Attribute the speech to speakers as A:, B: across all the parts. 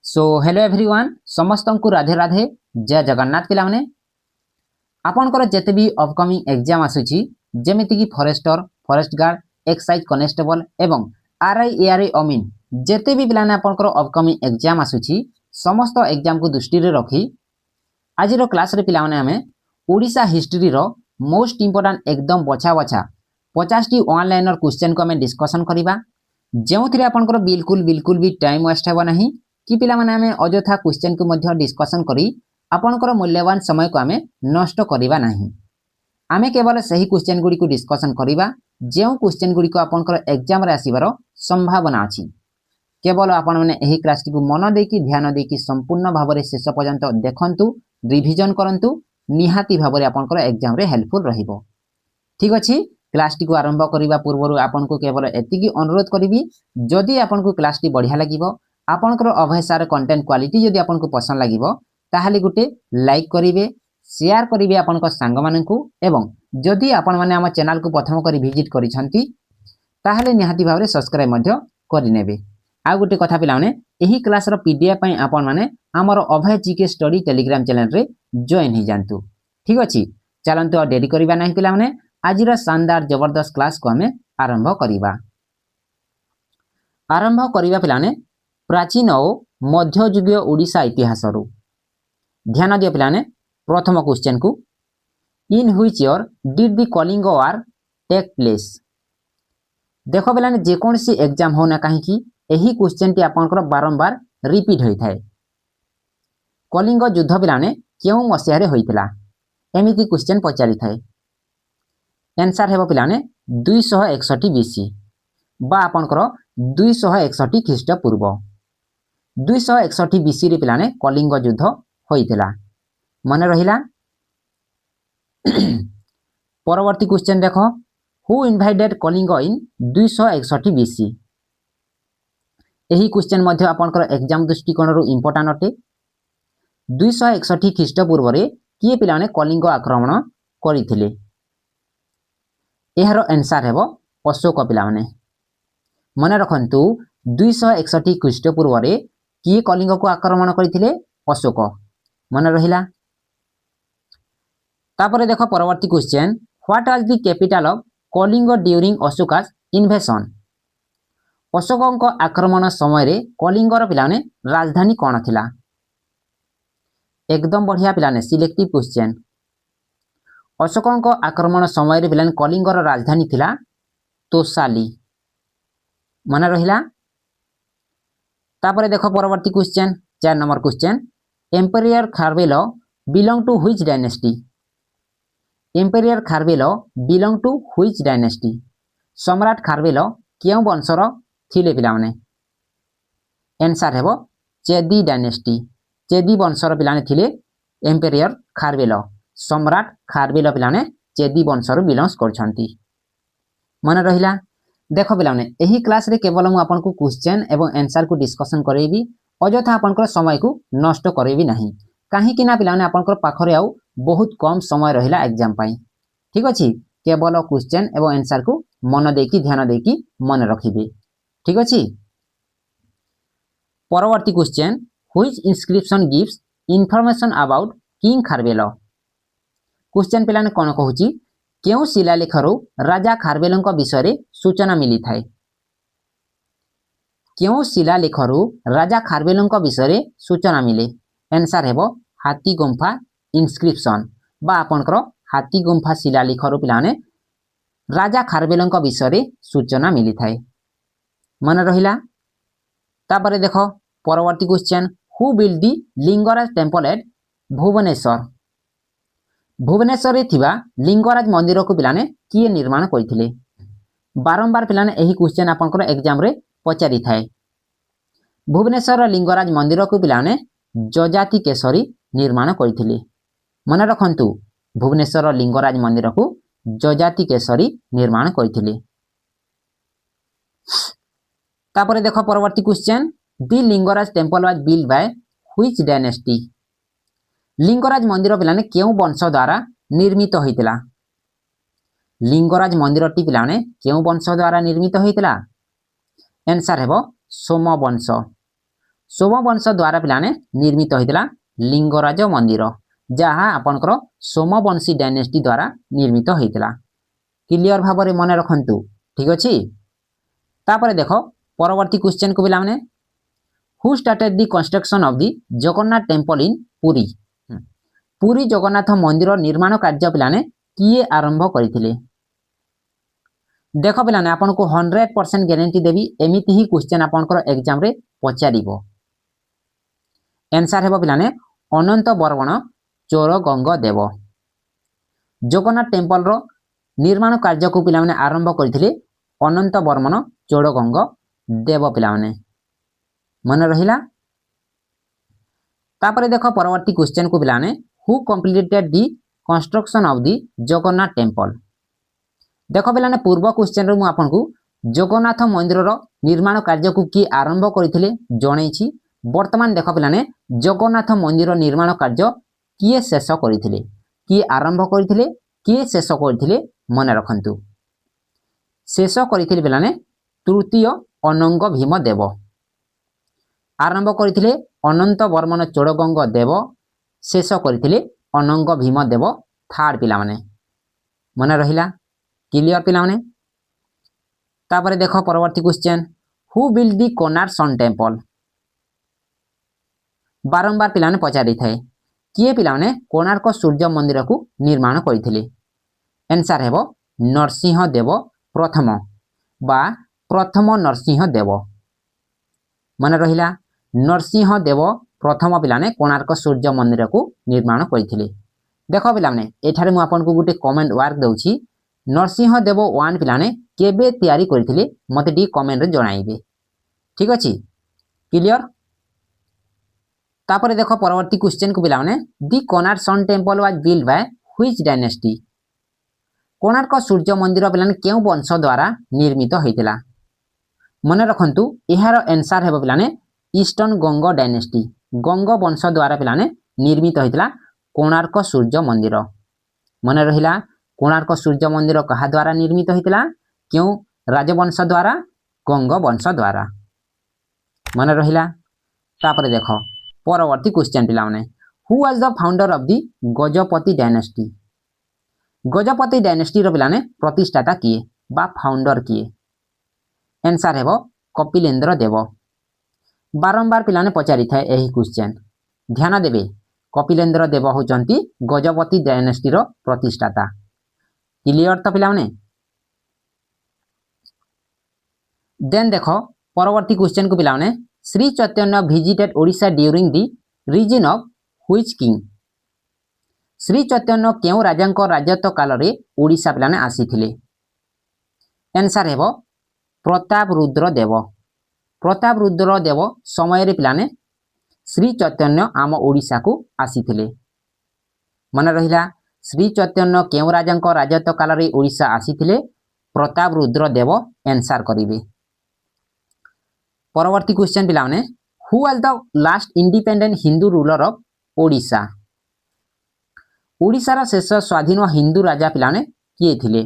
A: So hello everyone समस्त को राधे राधे जय जगन्नाथ पिला माने आपनकर जेते भी अपकमिंग एग्जाम आसुची जेमिति कि forester forest guard excise constable एवं आरआई एआरआई अमीन जेते भी पिलाने आपनकर अपकमिंग एग्जाम आसुची समस्त एग्जाम को दृष्टि रे रखी आजिरो क्लास रे पिला माने हमें ओडिशा हिस्ट्री रो मोस्ट इंपोर्टेंट एकदम बछा बछा 50 टी वन लाइनर क्वेश्चन को हमें डिस्कशन करिबा जेउथिरे आपनकर बिल्कुल भी टाइम वेस्ट हेबो नहीं कि पिला माने हमें अजथा क्वेश्चन को मध्य डिस्कशन करी आपनकर मूल्यवान समय को हमें नष्ट करिबा नहीं। आमे केवल सही क्वेश्चन गुडी को डिस्कशन करिबा जेउ क्वेश्चन गुडी को आपनकर एग्जाम रे आसीबार संभावना अछि। केवल आपण माने एही क्लास को मन देकी ध्यान देकी संपूर्ण भाबरे शेष पर्यंत देखंतु रिवीजन करंतु निहाती भाबरे आपनकर एग्जाम रे हेल्पफुल रहिबो। ठीक अछि क्लास टी को आरंभ करिबा पूर्वरु आपन को केवल एतिकी अनुरोध करिबी जदि आपन को क्लास टी बढ़िया लागिबो आपनकर अभयसार कंटेंट क्वालिटी जदि आपन को पसंद लागिबो ताहाले गुटे लाइक करिवे शेयर करिवे आपन को संग माननकु एवं जदि आपन माने हम चैनल को प्रथम करी विजिट करिसंती ताहाले निहाती भाबरे सब्सक्राइब मध्य करि नेबे। आ गुटे कथा पिलाने एही क्लास रो पीडीएफ पई आपन माने हमर अभय जीके स्टडी टेलीग्राम चैनल रे जॉइन हि जानतु। ठीक अछि चलंतु डेरी करिबा नाही पिला माने आजिरा शानदार जबरदस्त क्लास को हमें आरंभ करिबा। आरंभ करिबा पिलाने प्राचीन और मध्ययुगीय ओडिशा इतिहास रु ध्यान दियो पिलाने प्रथम क्वेश्चन को in which year did the Kalinga war take place. देखो पिलाने जे कोन सी एग्जाम हो ना काहे कि एही क्वेश्चन टी आपनकर बारंबार रिपीट होई थाए। कलिंग युद्ध पिलाने केउ मसिया रे होइतिला एमिति क्वेश्चन पचारि थाए। आंसर हेबो पिलाने 261 बीसी बा आपनकर 261 ख्रीष्टपूर्व 261 बीसी रे पिलाने कलिंग युद्ध होइतिला मन रहिला। परवर्ती क्वेश्चन देखो who invaded Kalinga in 261 BC. एही क्वेश्चन मध्य आपनकर एग्जाम दृष्टिकोण रु इंपोर्टेंट अटे। 261 ख्रीष्टपूर्व रे किए पिलाने कलिंग आक्रमण करिथिले एहरो आंसर हेबो अशोक पिला माने मन रखंतु 261 ख्रीष्टपूर्व रे किए कलिंग को आक्रमण करिथिले अशोक मन रहिला। तापरे देखो परवर्ती question what was the capital of Kalinga during Ashoka's invasion. अशोकक आक्रमण समय रे कलिंगर पिलाने राजधानी कोन थिला। एकदम बढ़िया पिलाने सिलेक्टिव क्वेश्चन। अशोकक आक्रमण समय रे पिलाने कलिंगर राजधानी थिला तोसाली मन रहिला। तापरे देखो परवर्ती question 4 number question emperor Kharavela belong to which dynasty. Emperor Kharavela belong to which dynasty सम्राट खारवेल केउ वंशर थिले पिला माने आंसर हेबो चेदी डायनेस्टी चेदी वंशर पिलाने थिले एम्परर खारवेल सम्राट खारवेल पिलाने चेदी वंशर बिलोंग्स करछंती मन रहिला। देखो पिलाने एही क्लास रे केवल मु आपन को क्वेश्चन एवं आंसर को डिस्कशन करेबी अजथा आपनकर समय को नष्ट करेबी नहीं काहे कि ना पिलाने आपनकर पाखरे आउ बहुत कम समय रहिला एग्जाम पाई। ठीक अछि केवल क्वेश्चन एवं आंसर को मन देकी ध्यान देकी मन रखिबे। ठीक अछि परवर्ती question which inscription gives information about king Kharavela. Question पिलाने कोन कहूची केउ शिलालेखरु राजा खारवेलଙ୍କ विषय सूचना मिली थाए। केउ शिलालेखरु राजा खारवेलଙ୍କ विषय सूचना मिले आंसर हेबो हाथी गुंफा इंस्क्रिप्शन बा आपनकर हाथी गुंफा शिलालेखरु पिलाने राजा खारवेलଙ୍କ विषय सूचना मिली थाए मन रहिला। तापरे देखो परवर्ती question who build the Lingaraj temple at Bhubaneswar. Bhubaneswar रे थिबा लिंगराज मंदिर को पिलाने किए निर्माण करिथिले बारंबार पिलाने एही क्वेश्चन आपनकर एग्जाम रे पचारि थाए। भुवनेश्वर लिंगराज मंदिर को पिलाने जजाति केसरी निर्माण करिथिले मन रखंतु भुवनेश्वर लिंगराज मंदिर को जजाति केसरी निर्माण करिथिले। तापरे देखो परवर्ती question the Lingaraj temple was build by which dynasty. Lingaraj मंदिर पिलाने केउ वंश द्वारा निर्मित होइतिला। लिंगराज मंदिर टी पिलाने केउ वंश द्वारा निर्मित होइतिला आंसर हेबो सोम वंश सोमवंश द्वारा पिलाने निर्मित होइतिला लिंगराज मंदिर जहाँ आपनकर सोमवंशी डायनेस्टी द्वारा निर्मित होइतिला। क्लियर भाବରେ मने रखंतु ठीक अछि। तापर देखो परवर्ती क्वेश्चन को पिला माने who started the construction of the Jagannath temple in Puri. Puri Jagannath मंदिर निर्माण कार्य पिलाने किए आरंभ करथिले। देखो पिलाने आपन को 100% गारंटी देबी एमिति ही क्वेश्चन आपनकर एग्जाम रे पचारिबो। आंसर हेबो पिलाने अनंत बर्मन चोरगंग देव। जगन्नाथ टेम्पल रो निर्माण कार्य को पिला माने आरंभ करथिले अनंत बर्मन चोरगंग देव पिला माने मन रहिला। तापरे देखो परवर्ती क्वेश्चन को पिलाने who completed the construction of the Jagannath temple. देखो पिलाने पूर्व क्वेश्चन रे मु आपन को जगन्नाथ मंदिर रो निर्माण कार्य को की आरंभ करथिले जणैछि। वर्तमान देखो पिलाने जगन्नाथ मंदिर निर्माण कार्य किए शेष करथिले कि आरंभ करथिले किए शेष करथिले मन रखंतु। शेष करथिले पिलाने तृतीय अनंग भीम देव। आरंभ करथिले अनंत बर्मन चोरगंग देव शेष करथिले अनंग भीम देव थर्ड पिला माने मन रहिला। क्लियर पिला माने। तापरे देखो परवर्ती question who build the Konark sun temple. बारंबार पिलाने पचारि थाए किए पिलाने कोणार्क सूर्य मंदिर को निर्माण करथिले। आंसर हेबो नरसिंह देव प्रथम बा प्रथम नरसिंह देव मन रहिला। नरसिंह देव प्रथम पिलाने कोणार्क सूर्य मंदिर को निर्माण करथिले। देखो पिलाने एठारे मु आपन को गुटे कमेंट वर्क दउछि नरसिंह देव 1 पिलाने केबे तयारी करथिले मते डी कमेंट रे जणाइबे ठीक अछि। क्लियर। तापरे देखो परवर्ती क्वेश्चन को पिलाने the Konark sun temple was build by which dynasty. Konark सूर्य मंदिर पिलाने केउ वंश द्वारा निर्मित होइतिला मन रखंतु। एहार आंसर हेबो पिलाने ईस्टर्न गंग डायनेस्टी गंग वंश द्वारा पिलाने निर्मित होइतिला कोणार्क सूर्य मंदिर मन रहिला। कोणार्क सूर्य मंदिर कहा द्वारा निर्मित होइतिला केउ राजवंश द्वारा गंग वंश द्वारा मन रहिला। तापरे देखो परवर्ती क्वेश्चन पिला माने who was the founder of the Gajapati dynasty. Gajapati dynasty रो पिलाने प्रतिष्ठाता किए बा फाउंडर किए। आंसर हेबो कपिलेंद्र देव। बारंबार पिलाने पचारि थाए एही क्वेश्चन ध्यान देबे। कपिलेंद्र देव होचंती गजपति डायनेस्टी रो प्रतिष्ठाता। क्लियर तो पिला माने। देन देखो परवर्ती क्वेश्चन को पिला माने Shri Chaitanya visited Odisha during the region of which king. Shri Chaitanya केउ राजांको राजत्व काल रे ओडिशा पिलाने आसीथिले। आंसर हेबो प्रताप रुद्र देव। प्रताप रुद्र देव समय रे पिलाने श्री चैतन्य आम ओडिशा को आसीथिले मन रहिला। श्री चैतन्य केउ राजांको राजत्व काल रे ओडिशा आसीथिले प्रताप रुद्र देव आंसर करिवे। परवर्ती क्वेश्चन पिला माने who was the last independent Hindu ruler of Odisha. Odisha रा शेष स्वाधीन हिंदू राजा पिलाने किए थिले।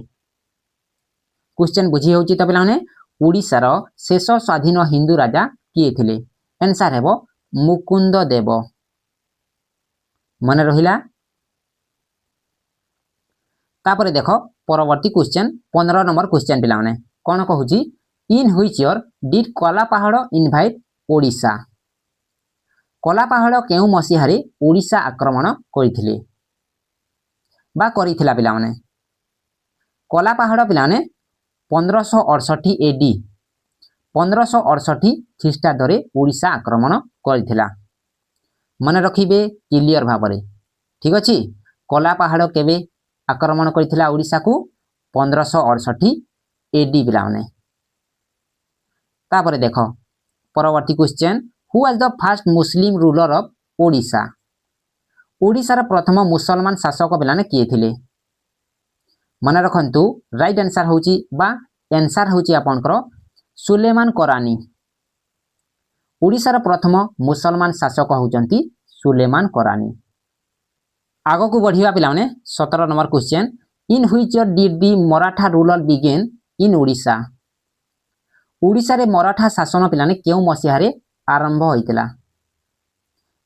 A: क्वेश्चन बुझी होची त पिलाने ओडिशा रा शेष स्वाधीन हिंदू राजा किए थिले। आंसर हेबो मुकुंद देव मन रहिला। तापरे देखो परवर्ती क्वेश्चन 15 नंबर क्वेश्चन पिला माने कोन कहूची इन व्हिच ईयर डिड कला पहाड़ इनवाइट ओडिशा। कला पहाड़ केउ मसीहारे ओडिशा आक्रमण करिथिले बा करिथिला पिला माने। कला पहाड़ पिला माने 1568 एडी 1568 ख्रीष्टाब्द रे ओडिशा आक्रमण करिथिला मन रखिबे क्लियर भाबरे ठीक अछि। कला पहाड़ केबे आक्रमण करिथिला ओडिशा को 1568 एडी पिला माने। तापरे देखो परवर्ती question who was the first Muslim ruler of Odisha. Odisha रा प्रथम मुसलमान शासक पिलाने किए थिले मन रखंतु। राइट आंसर होची बा आंसर होची आपनकर सुलेमान करानी। ओडिशा रा प्रथम मुसलमान शासक होचंती सुलेमान करानी। आगो को बढ़िया पिलाने 17 number question in which year did the Maratha ruler begin in Odisha. Odisha रे मराठा शासन पिलाने केउ मसीहारे आरंभ होइतिला।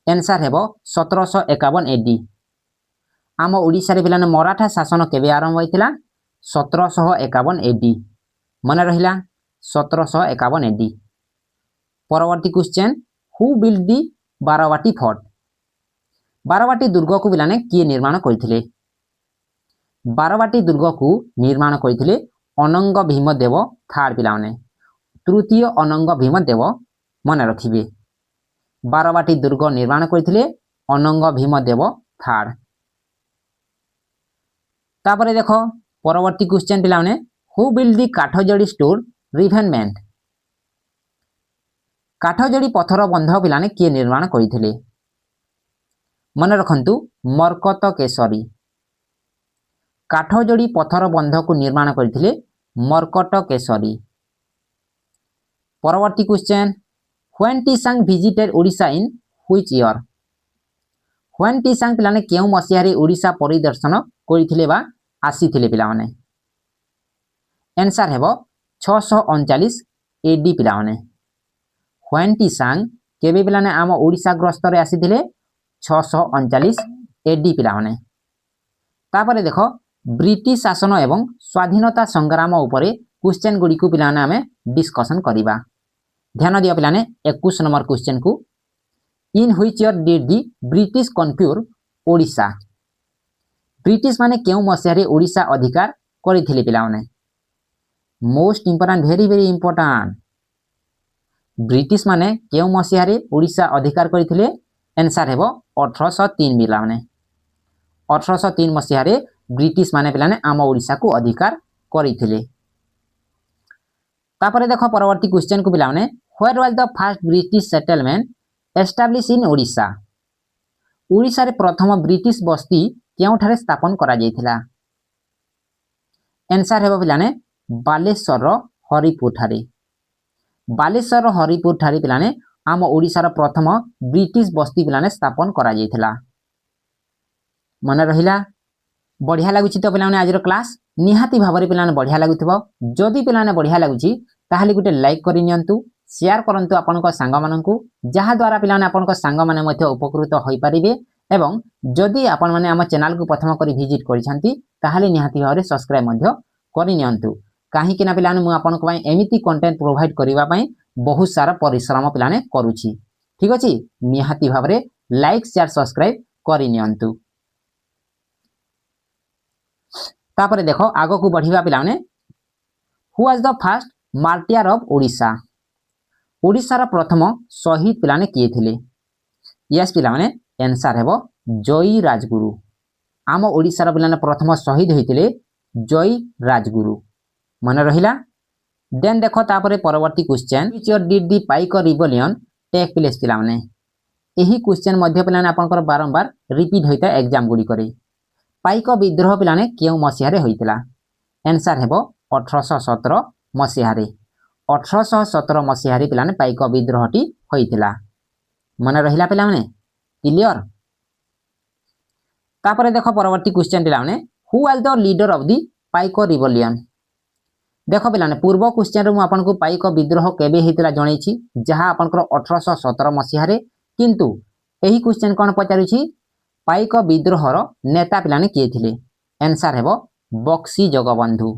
A: एनसार हेबो 1751 एडी। आम ओडिशा रे पिलाने मराठा शासन केबे आरंभ होइतिला 1751 एडी। मन रहिला 1751 एडी। परवर्ती question, who build the Barabati fort? Barabati दुर्ग को पिलाने किए निर्माण करथिले? बारवाटी दुर्ग को निर्माण करथिले अनंग भीमदेव थार्ड पिलाने। तृतीय अनंग भीमदेव मन रखिबे। बारवाटी दुर्ग निर्माण करथिले अनंग भीमदेव थार्ड। तापरे देखो परवर्ती क्वेश्चन पिलाने, who build the Kathajodi store रिवेनमेंट? Kathajodi पथर बंध पिलाने किए निर्माण करथिले? मन रखंतु मरकत केसरी। काठजोड़ी पथर बंध को निर्माण करथिले मरकट केसरी। परवर्ती question, Hiuen Tsang visited Odisha in which year? Hiuen Tsang पिलाने केउ मसिया रे ओडिशा परिदर्शन करथिले बा आसीथिले पिलाने? आंसर हेबो 639 एडी पिलाने। व्हेन टीसांग केबे पिलाने आम ओडिशा ग्रस्त रे आसीथिले 639 एडी पिलाने। तापरे देखो ब्रिटिश शासन एवं स्वाधीनता संग्राम उपरे क्वेश्चन गुडी को पिलाने आमे डिस्कशन करिबा। ध्यान दियो पिलाने 21 नंबर क्वेश्चन को, in which year did the British conquer Odisha? British माने केउ मसिया रे ओडिशा अधिकार करिथिले पिलाने? Most important, very very important. British माने केउ मसिया रे ओडिशा अधिकार करिथिले? आंसर हेबो 1803 पिलाने। 1803 मसिया रे ब्रिटिश माने पिलाने आम ओडिशा को अधिकार करिथिले। तापरे देखो परवर्ती क्वेश्चन को पिलाने, where was the first British settlement establish in Odisha? Odisha रे प्रथम ब्रिटिश बस्ती केउठारे स्थापन करा जायथिला? आंसर हेबो पिलाने बालेश्वर हरिपुर ठारे। बालेश्वर हरिपुर ठारे पिलाने आम ओडिशा रो प्रथम ब्रिटिश बस्ती पिलाने स्थापन करा जायथिला। मन रहिला? बढ़िया लगुची तो पिलाने आज क्लास निहाती भाव में पिलाने बढ़िया लगुथिबो। जदि पिलाने बढ़िया लगुची ताहाली गुटे लाइक करि नियंतु, शेयर करंतु आपनका सांग माननकु, जहा द्वारा पिलाने आपनका सांग माने मध्ये उपकृत होई परिबे। एवं जदि आपन माने हम चैनल को प्रथम करी विजिट करिसंती ताहाली निहाती भाव में सब्सक्राइब मध्ये करि नियंतु। काहे कि ना पिलाने मु आपनका पई एमिति कंटेंट प्रोवाइड करिवा पई बहुत सारा परिश्रम पिलाने करूची। ठीक अछि, निहाती भाव में लाइक शेयर सब्सक्राइब करि नियंतु। तापरे देखो आगो को बढ़िबा पिलाने, who was the first martyr of Odisha? Odisha रा प्रथम शहीद पिलाने किए थिले? यस पिलाने आंसर हेबो जयी राजगुरु। आम ओडिशा रा पिलाने प्रथम शहीद होइतिले जयी राजगुरु। मन रहिला? देन देखो तापरे परवर्ती question, which year did the Paika revolution take place पिलाने? एही क्वेश्चन मध्य पिलाने आपनकर बारंबार रिपीट होइता एग्जाम गुडी करे। पाइक विद्रोह पिलाने केउ मसिया रे होइतिला? आंसर हेबो 1817 मसिया रे। 1817 मसिया रे पिलाने पाइक विद्रोहटी होइतिला। मन रहिला पिलाने? क्लियर? तापरे देखो परवर्ती क्वेश्चन पिलाने, who was the leader of the Paika revolution? देखो पिलाने पूर्व क्वेश्चन रे मु आपनको पाइक विद्रोह केबे हेतिला जणैछि, जहा आपनकर 1817 मसिया रे, किंतु एही क्वेश्चन कोन पचारुछि पाइक विद्रोहर नेता पिलाने किए थिले? आंसर हेबो बक्सी जगबंधु।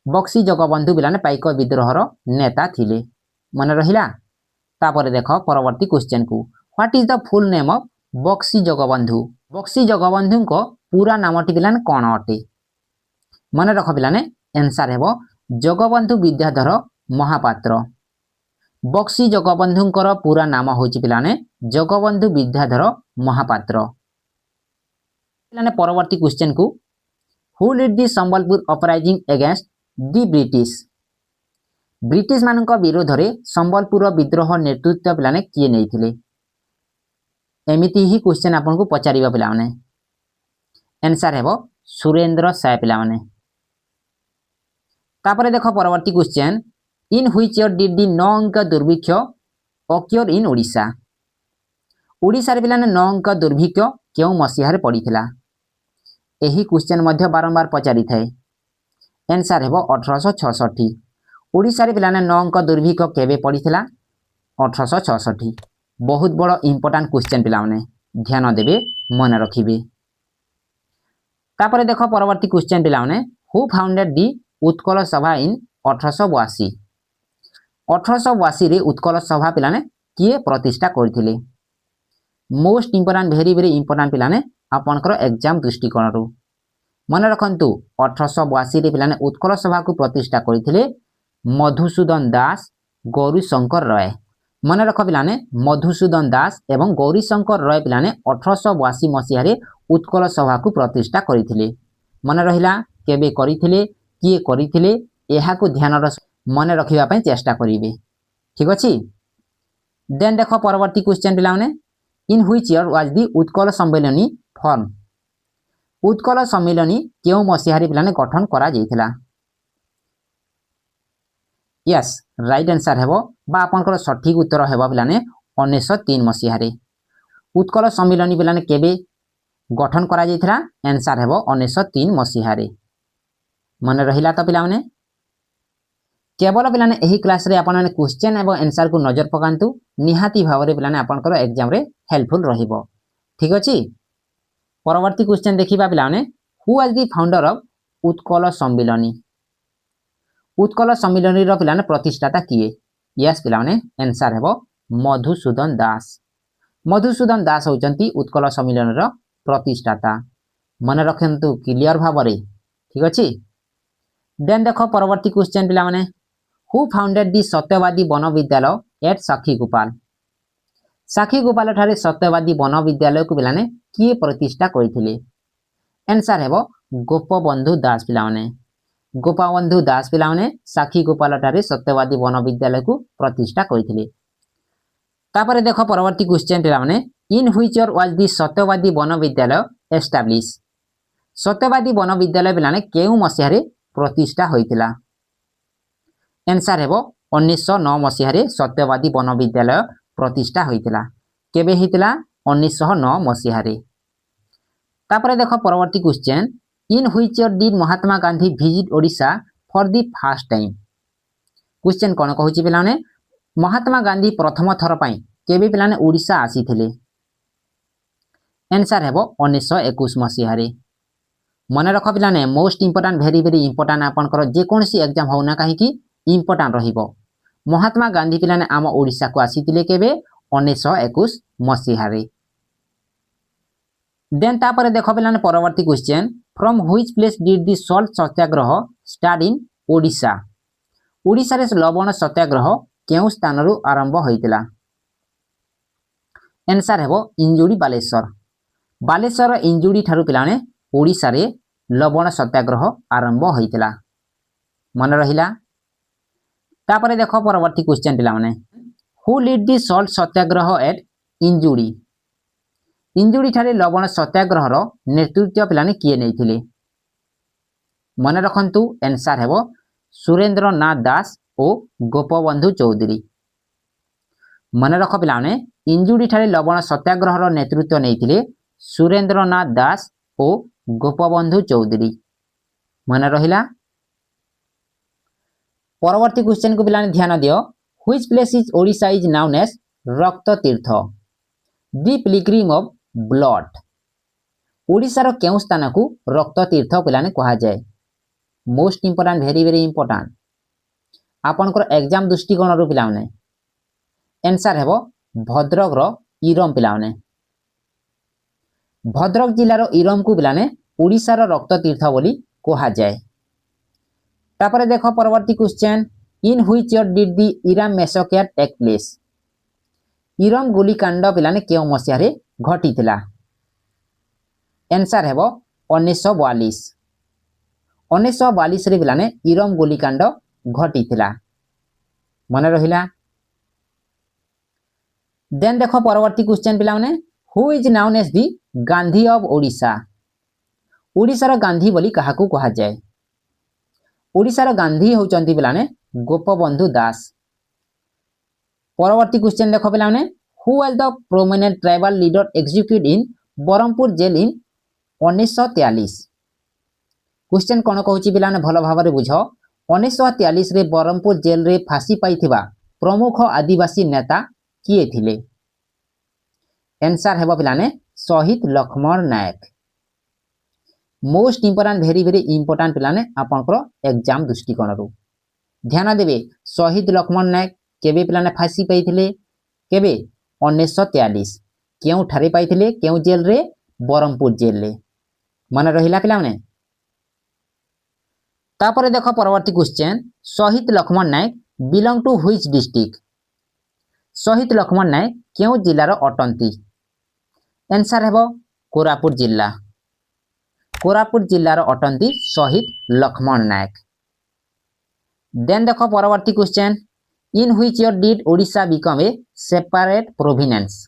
A: बक्सी जगबंधु पिलाने पाइक विद्रोहर नेता थिले। मन रहिला? तापरे देखो परवर्ती क्वेश्चन को, what is the full name of Buxi Jagabandhu? Buxi Jagabandhu को पूरा नामटी पिलाने कोन अटे? मन रख पिलाने आंसर हेबो जगबंधु विद्याधर महापात्र। बक्सी जगबंधुंकर पूरा नाम होची पिलाने जगबंधु विद्याधर महापात्र। पिलाने परवर्ती क्वेश्चन को, who lead the Sambalpur uprising against the British? British मानक विरोध रे संबलपुर विद्रोह नेतृत्व पिलाने किए नैथिले? एमिति ही क्वेश्चन आपन को पचारिबा पिलाने। आंसर हेबो सुरेंद्र साय पिलाने। तापरे देखो परवर्ती question, in which year did दी 9 अंक दुर्भिक्ष ऑक्योर इन ओडिशा? ओडिशा रे पिलाने 9 अंक दुर्भिक्ष केउ मसिया रे पड़ीथिला? एही क्वेश्चन मध्य बारंबार पचारि थाए। आंसर हेबो 1866। ओडिशा रे पिलाने 9 अंक दुर्भिक्ष केबे पड़ीथिला? 1866। बहुत बड़ इंपोर्टांट क्वेश्चन पिला माने ध्यान देबे मन रखिबे। तापर देख परवर्ती क्वेश्चन पिला माने हु फाउंडेड दी उत्कल सभा इन 1882। 1882 रे उत्कल सभा पिलाने किए प्रतिष्ठा करथिले। Most important very very important पिलाने आपनकर एग्जाम दृष्टिकोण रु मन रखंतु 1882 रे पिलाने उत्कल सभा को प्रतिष्ठा करथिले मधुसूदन दास गौरीशंकर राय। मन रख पिलाने मधुसूदन दास एवं गौरीशंकर राय पिलाने 1882 मसीह रे उत्कल सभा को प्रतिष्ठा करथिले। मन रहिला केबे करथिले किए करथिले एहा को ध्यान मन रखिबा पई चेष्टा करिवे। ठीक अछि। देन देखो परवर्ती क्वेश्चन पिला माने in which year was the Utkal Sammilani form. Utkal Sammilani केउ मसीह रे पिलाने गठन करा जायथिला। यस राइट आंसर हेबो बा आपनकर सठिक उत्तर हेबो पिलाने 1903 मसीह रे। उत्कल सम्मेलनी पिलाने केबे गठन करा जायथिला आंसर हेबो 1903 मसीह रे। मन रहिला तो पिला माने केवल पिलाने एही क्लास रे आपन माने क्वेश्चन एवं आंसर को नजर पकांतु निहाती भावरे पिलाने आपनकर एग्जाम रे हेल्पफुल रहिबो। ठीक अछि। परवर्ती क्वेश्चन देखिबा पिलाने who was the founder of Utkal Sammilani. Utkal Sammilani रो पिलाने प्रतिष्ठाता किए। यस पिलाने आंसर हेबो मधुसूदन दास। मधुसूदन दास होचंती उत्कल सम्मेलन रो प्रतिष्ठाता। मन रखंतु क्लियर भावरे। ठीक अछि। देन देखो परवर्ती क्वेश्चन पिला माने हु फाउंडेड दी सत्यवादी वन विद्यालय एट साखीगोपाल। साखीगोपाल ठारे सत्यवादी वन विद्यालय को पिलाने किए प्रतिष्ठा करथिले। आंसर हेबो गोपबंधु दास पिला माने। गोपबंधु दास पिला माने साखीगोपाल ठारे सत्यवादी वन विद्यालय को प्रतिष्ठा करथिले। तापरे देखो परवर्ती क्वेश्चन पिला माने इन व्हिच ईयर वाज दी सत्यवादी वन विद्यालय एस्टैब्लिश। सत्यवादी वन विद्यालय पिलाने केउ मसीह रे प्रतिष्ठा होइतिला। आंसर हेबो 1909 मसीह रे सत्यवादी वन विद्यालय प्रतिष्ठा होइतिला। केबे हितिला 1909 मसीह रे। तापरे देखो परवर्ती question in which year did Mahatma Gandhi visit Odisha for the first time. Question कोन कहूची पिलाने महात्मा गांधी प्रथम थर पई केबे पिलाने ओडिशा आसीथिले। आंसर हेबो 1921 मसीह रे। मन रख पिलाने most important very very important आपनकर जे कोनसी एग्जाम होना काहे कि इंपोर्टेंट रहिबो। महात्मा गांधी पिलाने आम ओडिशा को आसीथिले केबे 1921 मसीह रे। देन तापरे देखो पिलाने परवर्ती question from which place did the salt Satyagraha start in Odisha. Odisha रे लवण सत्याग्रह केउ स्थान रु आरंभ होइतिला। आंसर हेबो इंजुडी बालेश्वर। बालेश्वर इंजुडी ठारु पिलाने ओडिशा रे लवण सत्याग्रह आरंभ होइतिला। मन रहिला। तापरे देखो परवर्ती क्वेश्चन पिला माने who lead the salt satyagraha at Inchudi. Inchudi ठारे लवण सत्याग्रह रो नेतृत्व पिलाने किए नैथिले। मन रखंतु आंसर हेबो सुरेंद्र नाथ दास ओ गोपबंधु चौधरी। मन रख पिलाने इंजुडी ठारे लवण सत्याग्रह रो नेतृत्व नैथिले सुरेंद्र नाथ दास ओ गोपबंधु चौधरी। मन रहिला। परवर्ती क्वेश्चन को पिलाने ध्यान दियो which place is Odisha is known as Rakta Tirtha the pilgrim of blood. Odisha रो केउ स्थान को रक्त तीर्थ पिलाने कहा जाय। Most important very very important आपनकर एग्जाम दृष्टिकोण रु पिलाने आंसर हेबो भद्रक रो इरम पिलाने। भद्रक जिल्ला रो इरम को पिलाने ओडिशा रो रक्त तीर्थ बोली कहा जाय। तापरे देखो परवर्ती question in which year did the Eram massacre take place. Eram गोलीकांड पिलाने केउ मसीह रे घटितिला। आंसर हेबो 1942। 1942 रे पिलाने इरम गोलीकांड घटितिला। मन रहिला। देन देखो परवर्ती क्वेश्चन पिलाने who is known as the Gandhi of Odisha. Odisha रो गांधी बोली काहाकू कहा जाय। ओडिशा रो गांधी होचंती पिलाने गोपबंधु दास। परवर्ती क्वेश्चन देखो पिलाने who was the prominent tribal leader executed in Berhampur jail in 1943। Question कोन कहूची पिलाने भलो भाबरे बुझो 1943 रे बरमपुर जेल रे फांसी पाइथिबा प्रमुख आदिवासी नेता किए थिले। आंसर हेबो पिलाने शहीद Laxman Nayak. Most important very very important पिलाने आपनकर एग्जाम दृष्टिकोण रु ध्यान देबे। शहीद लक्ष्मण नायक केबे पिलाने फांसी पाइथिले केबे 1943 केउ ठारे पाइथिले केउ जेल रे बरमपुर जेल रे मन रहिला पिलाने। तापरे देखो परवर्ती क्वेश्चन शहीद लक्ष्मण नायक बिलोंग टू व्हिच डिस्ट्रिक्ट। शहीद लक्ष्मण नायक केउ जिल्लार अटंती। आंसर हेबो कोरापुट जिल्ला। कोरापुट जिल्लार अटंती शहीद लक्ष्मण नायक। देन देखो परवर्ती question in which year did Odisha become a separate province.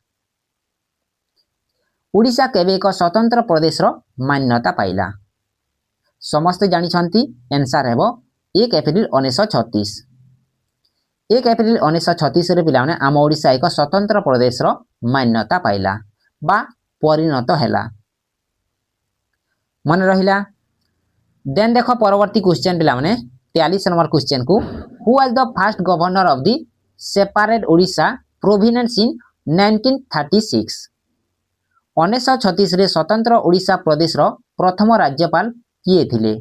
A: Odisha केबे एक स्वतंत्र प्रदेश रो मान्यता पाइला। समस्त जानी छंती आंसर हेबो 1 एप्रिल 1936। 1 एप्रिल 1936 रे पिलाने आम ओडिशा एक स्वतंत्र प्रदेश रो मान्यता पाइला बा परिणत हैला मन रहिला। देन देखो परवर्ती क्वेश्चन पिलाने 43 नंबर क्वेश्चन को who was the first governor of the separate Odisha province इन 1936। 1936 रे स्वतंत्र ओडिशा प्रदेश रो प्रथम राज्यपाल किए थिले।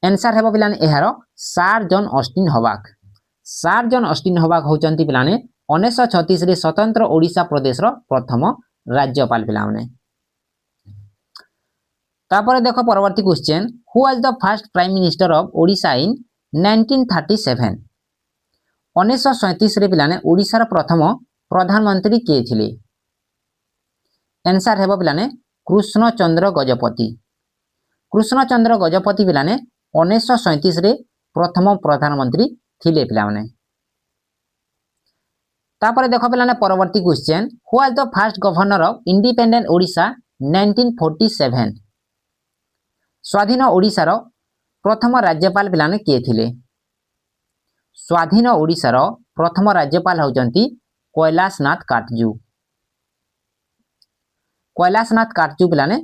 A: आंसर हेबो पिलाने एहारो सर जॉन ऑस्टिन हवाक। सर जॉन ऑस्टिन हवाक होचंती पिलाने 1936 रे स्वतंत्र ओडिशा प्रदेश रो प्रथम राज्यपाल पिलाने। तापरे देखो परवर्ती question who was the first prime minister of Odisha in 1937। 1937 रे पिलाने ओडिशा रो प्रथम प्रधानमंत्री के थिले। आंसर हेबो पिलाने कृष्ण चंद्र गजपति। कृष्ण चंद्र गजपति पिलाने 1937 रे प्रथम प्रधानमंत्री थिले पिलाने। तापरे देखो पिलाने परवर्ती question who was the first governor of independent Odisha 1947। स्वाधीन ओडिशा रो प्रथम राज्यपाल पिलाने के थिले। स्वाधीन ओडिशा रो प्रथम राज्यपाल होचंती कैलाशनाथ काटजू। कैलाशनाथ काटजू पिलाने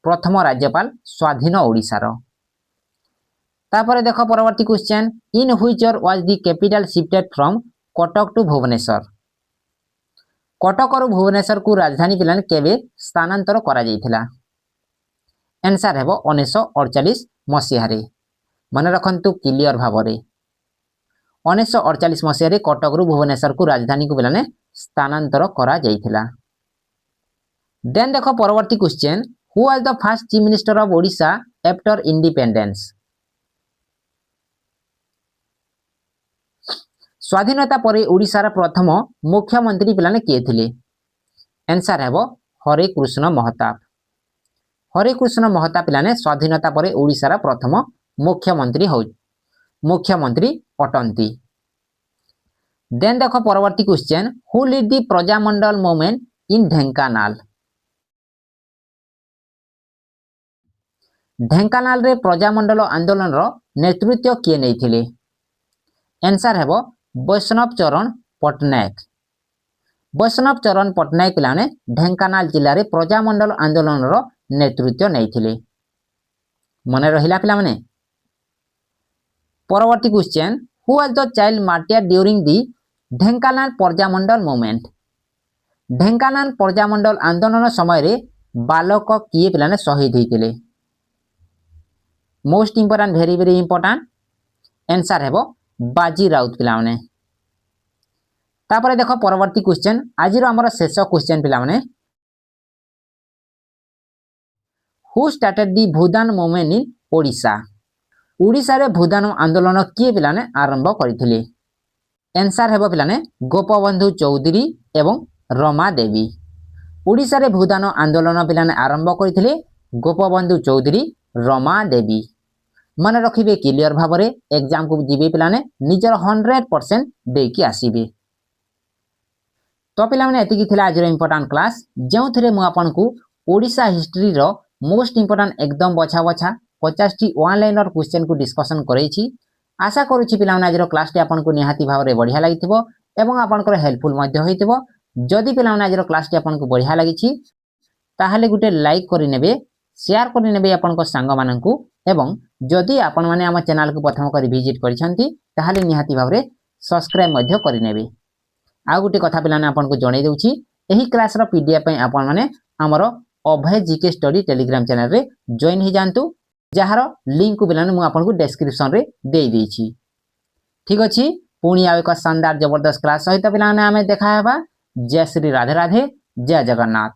A: प्रथम राज्यपाल स्वाधीन ओडिशा रो। तापरे देखो परवर्ती question in which year was the capital shifted from Cuttack to Bhubaneswar. Cuttack रु भुवनेश्वर को राजधानी पिलाने केबे स्थानांतर करा जायथिला। आंसर हेबो 1948 मसिया रे मन रखंतु क्लियर भाबरे। 1948 मसिया रे कटक रु भुवनेश्वर को राजधानी को पिलाने स्थानांतर करा जायथिला। देन देखो परवर्ती question who was the first chief minister of Odisha after independence. स्वाधीनता परे ओडिशा रा प्रथम मुख्यमंत्री पिलाने के थिले। आंसर हेबो हरे कृष्ण महताब। हरे कृष्ण महताब पिलाने स्वाधीनता परे ओडिशा रा प्रथम मुख्यमंत्री अटंती। देन देखो परवर्ती question who lead the Prajamandal movement in Dhenkanal. Dhenkanal रे प्रजामंडल आंदोलन रो नेतृत्व किए नैथिले। आंसर हेबो वैष्णव चरण पटनायक। वैष्णव चरण पटनायक पिलाने ढेंकानाल जिल्ला रे प्रजामंडल आंदोलन रो नेतृत्व नैथिले मन रहिला पिला माने। परवर्ती question who was the child martyr during the Dhenkanal Prajamandal movement. Dhenkanal Prajamandal आंदोलन समय रे बालक किए पिलाने शहीद होइतिले। Most important very very important answer हेबो बाजी राउत पिलाने। तापरे देखो परवर्ती क्वेश्चन आज हमर शेष क्वेश्चन पिलाने who started the Bhoodan movement in Odisha. Odisha रे भूदान आंदोलन किए पिलाने आरंभ करथिले। आंसर हेबो पिलाने गोपबंधु चौधरी एवं रमा देवी। ओडिशा रे भूदान आंदोलन पिलाने आरंभ करथिले गोपबंधु चौधरी रमा देवी मन रखिबे क्लियर भाबरे एग्जाम को जीवे पिलाने निजर 100% देकी आसीबे। तो पिलाने एतिकी थिला आज इंपोर्टेंट क्लास जो थरे मु आपन को ओडिशा हिस्ट्री रो मोस्ट इंपोर्टेंट एकदम बछा बछा 50 टी वन लाइनर क्वेश्चन को डिस्कशन करैछि। आशा करूछि पिलाने आज क्लास टी आपन को निहाती भाबरे बढ़िया लागिथिबो एवं आपन को हेल्पफुल मध्ये होइथिबो। जदि पिलाने आज क्लास टी आपन को बढ़िया लागिछि ताहाले गुटे लाइक करि नेबे शेयर करि नेबे आपन को संग माननकु एवं जदि आपण माने हम चैनल को प्रथम करी विजिट करिसंती ताहाले निहाती भाबरे सब्सक्राइब मध्ये करि नेबे। आउ गोटे कथा पिलाने आपनको जणाई देउछि एही क्लास रो पीडीएफ पे आपन माने हमरो अभय जीके स्टडी टेलीग्राम चैनल रे जॉइन ही जानतु जहार लिंक को पिलाने मु आपनको डिस्क्रिप्शन रे देई देछि। ठीक अछि पुणी आ एक शानदार जबरदस्त क्लास सहित पिलाने हमें देखा हेबा। जय श्री राधे राधे, जय जगन्नाथ।